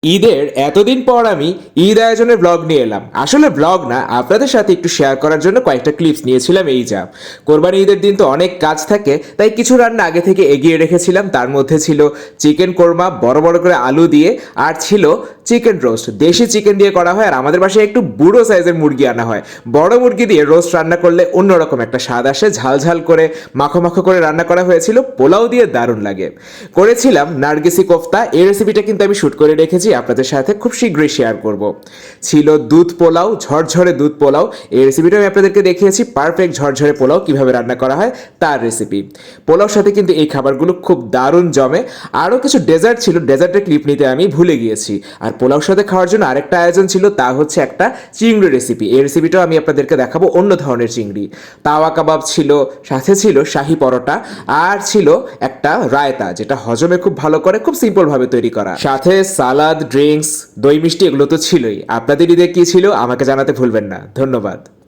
ঈদের এতদিন পর আমি ঈদ আয়োজনের ব্লগ নিয়ে এলাম। আসলে ব্লগ না, আপনাদের সাথে একটু শেয়ার করার জন্য কয়েকটা ক্লিপস নিয়েছিলাম। এই যা কোরবানি ঈদের দিন তো অনেক কাজ থাকে, তাই কিছু রান্না আগে থেকে এগিয়ে রেখেছিলাম। তার মধ্যে ছিল চিকেন কোরমা বড় বড় করে আলু দিয়ে, আর ছিল চিকেন রোস্ট, দেশি চিকেন দিয়ে করা হয়। আর আমাদের বাসায় একটু বুড়ো সাইজের মুরগি আনা হয়। বড় মুরগি দিয়ে রোস্ট রান্না করলে অন্যরকম একটা স্বাদ আসে। ঝাল ঝাল করে মাখো মাখো করে রান্না করা হয়েছিল, পোলাও দিয়ে দারুণ লাগে। করেছিলাম নার্গিসি কোফতা, এই রেসিপিটা কিন্তু আমি শুট করে রেখেছি, আপনাদের সাথে খুব শীঘ্রই শেয়ার করব। ছিল দুধ পোলাও, ঝরঝরে দুধ পোলাও, এই রেসিপিটা আমি আপনাদেরকে দেখিয়েছি। পারফেক্ট ঝরঝরে পোলাও কিভাবে রান্না করা হয় তার রেসিপি। পোলাওর সাথে কিন্তু এই খাবারগুলো খুব দারুণ জমে। আরও কিছু ডেজার্ট ছিল, ডেজার্টের ক্লিপ নিতে আমি ভুলে গিয়েছি। আর পোলাওর সাথে খাওয়ার জন্য আরেকটা আয়োজন ছিল, তা হচ্ছে একটা চিংড়ি রেসিপি। এই রেসিপিটাও আমি আপনাদেরকে দেখাবো, অন্য ধরনের চিংড়ি। তাওয়া কাবাব ছিল, সাথে ছিল শাহি পরোটা, আর ছিল একটা রায়তা, যেটা হজমে খুব ভালো করে, খুব সিম্পল ভাবে তৈরি করা। সাথে সালাদ, ড্রিঙ্কস, দই মিষ্টি, এগুলো তো ছিলই। আপনাদের ঈদে কি ছিল আমাকে জানাতে ভুলবেন না। ধন্যবাদ।